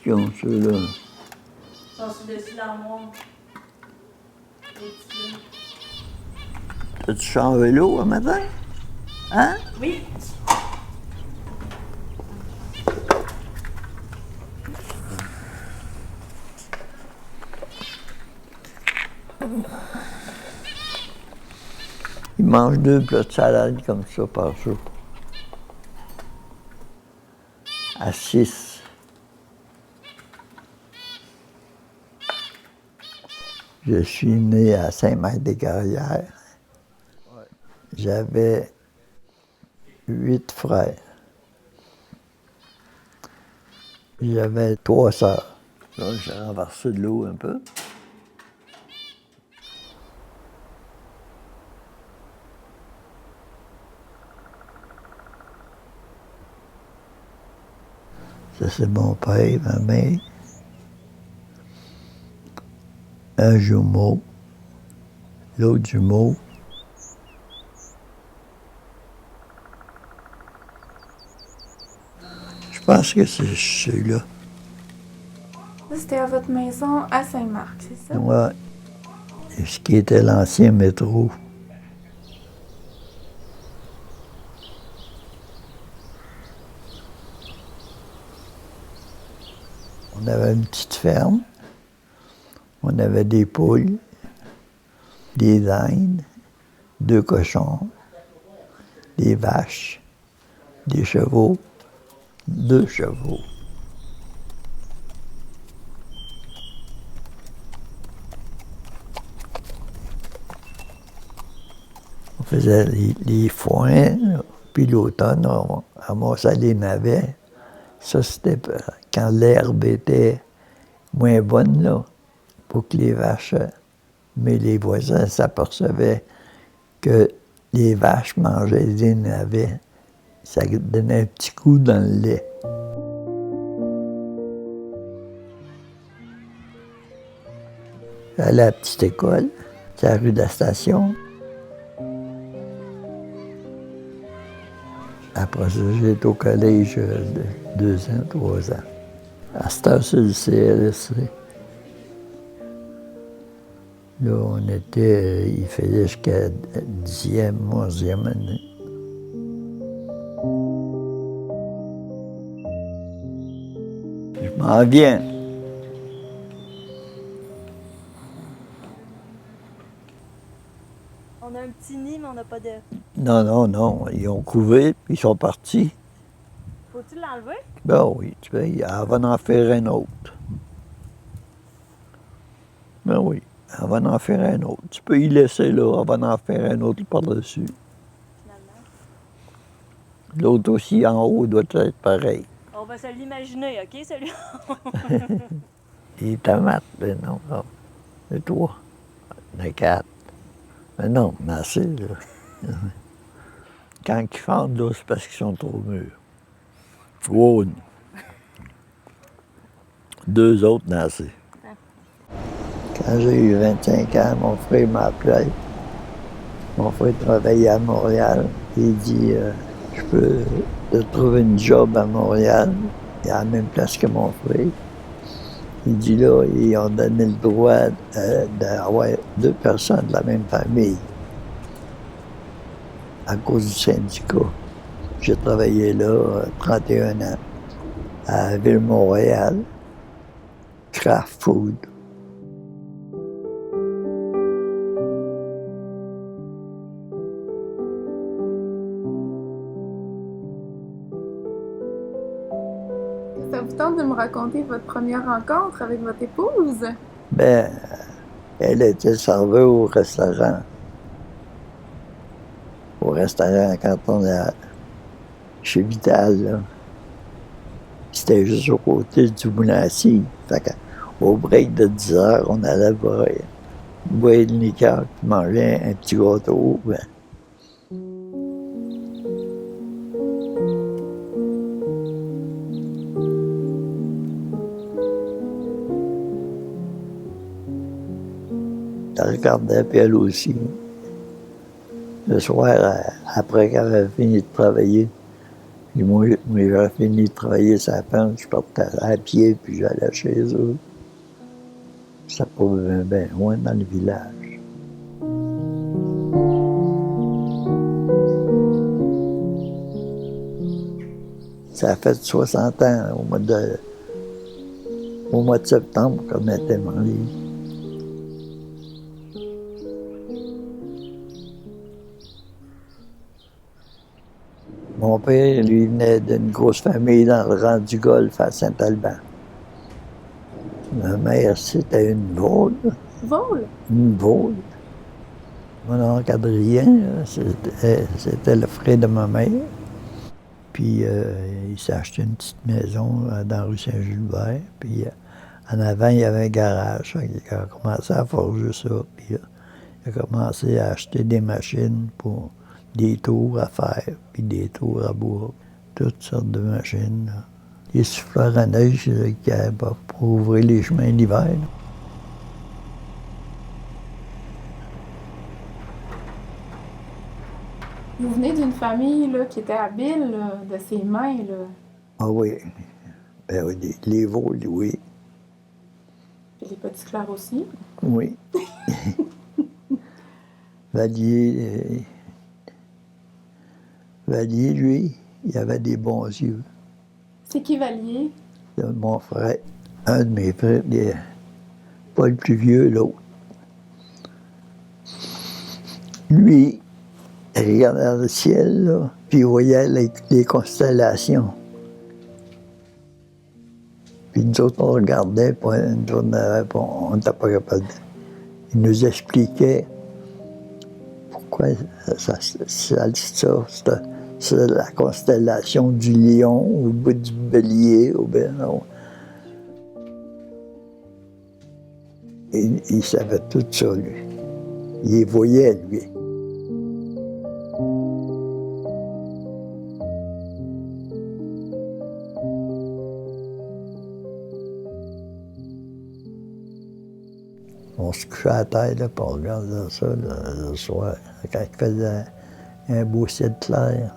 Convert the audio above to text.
qu'ils ont, ceux-là? Ils sont sur-dessus l'armoire. T'as-tu en vélo un matin? Hein? Oui. Ils mangent 2 plats de salade comme ça par jour. À 6. Je suis né à Saint-Marc-des-Carrières. J'avais 8 frères. J'avais 3 sœurs. Là, j'ai renversé de l'eau un peu. Ça, c'est mon père, ma mère. Un jumeau. L'autre jumeau. Je pense que c'est celui-là. Ça, c'était à votre maison à Saint-Marc, c'est ça? Ouais. Et ce qui était l'ancien métro. On avait une petite ferme. On avait des poules, des dindes, 2 cochons, des vaches, des chevaux, 2 chevaux. On faisait les foins, là, puis l'automne, on ramassait les navets. Ça, c'était quand l'herbe était moins bonne, là, pour que les vaches... Mais les voisins s'apercevaient que les vaches mangeaient des navets. Ça donnait un petit coup dans le lait. J'allais à la petite école, c'est la rue de la Station. Après ça, j'étais au collège de 2 ans, 3 ans. À cette heure, c'est le CLSC. Là, on était, il faisait jusqu'à 10e, 11e année. Je m'en viens. On a un petit nid, mais on n'a pas d'œuf. Non, ils ont couvé, puis ils sont partis. Faut-tu l'enlever? Ben oui, tu vois, elle va en faire un autre. Ben oui, elle va en faire un autre. Tu peux y laisser là, elle va en faire un autre par-dessus. Finalement. L'autre aussi en haut doit être pareil. On va se l'imaginer, OK, celui-là? Les tomates, ben non, non. Et toi? Il y en a 4. Mais non, mais assez, là. Quand ils fendent, là, c'est parce qu'ils sont trop mûrs. Wow. 2 autres, n'en assez. Quand j'ai eu 25 ans, mon frère m'a appelé. Mon frère travaillait à Montréal. Il dit je peux te trouver une job à Montréal, à la même place que mon frère. Il dit là, ils ont donné le droit d'avoir 2 personnes de la même famille à cause du syndicat. J'ai travaillé là 31 ans, à Ville-Montréal, Craft Food. Ça vous tente de me raconter votre première rencontre avec votre épouse? Ben, elle était serveuse au restaurant. Au restaurant, quand on est chez Vital, là. C'était juste au côté du moulin à scie. Fait qu'au break de 10 heures, on allait boire une liqueur, puis manger un petit gâteau. Ben. Je regardais, puis elle aussi. Le soir, après qu'elle avait fini de travailler, Puis moi, j'avais fini de travailler sur la ferme, je partais à pied, puis j'allais chez eux. Ça pas bien loin dans le village. Ça a fait 60 ans au mois de septembre qu'on était mariés. Mon père, lui, venait d'une grosse famille dans le rang du Golfe à Saint-Alban. Ma mère, c'était une Vole. Vole? Une Vole. Mon oncle Adrien, c'était le frère de ma mère. Puis il s'est acheté une petite maison dans la rue Saint-Gilbert. Puis en avant, il y avait un garage. Il a commencé à forger ça. Puis il a commencé à acheter des machines pour des tours à faire, puis des tours à bois. Toutes sortes de machines. Là. Les souffleurs à neige pour ouvrir les chemins l'hiver. Vous venez d'une famille là, qui était habile là, de ses mains. Là. Ah oui. Ben oui, les Vaules, oui. Et les petits clairs aussi. Oui. Valier, lui, il avait des bons yeux. C'est qui Valier? Mon frère, un de mes frères, pas le plus vieux, l'autre. Lui, il regardait dans le ciel, là, puis il voyait les constellations. Puis nous autres, on regardait, puis on n'était pas capable. Il nous expliquait pourquoi c'est la constellation du lion au bout du bélier. Il savait tout ça, lui. Il les voyait, lui. On se couchait à terre, là, puis on regardait ça le soir, quand il faisait un beau ciel clair.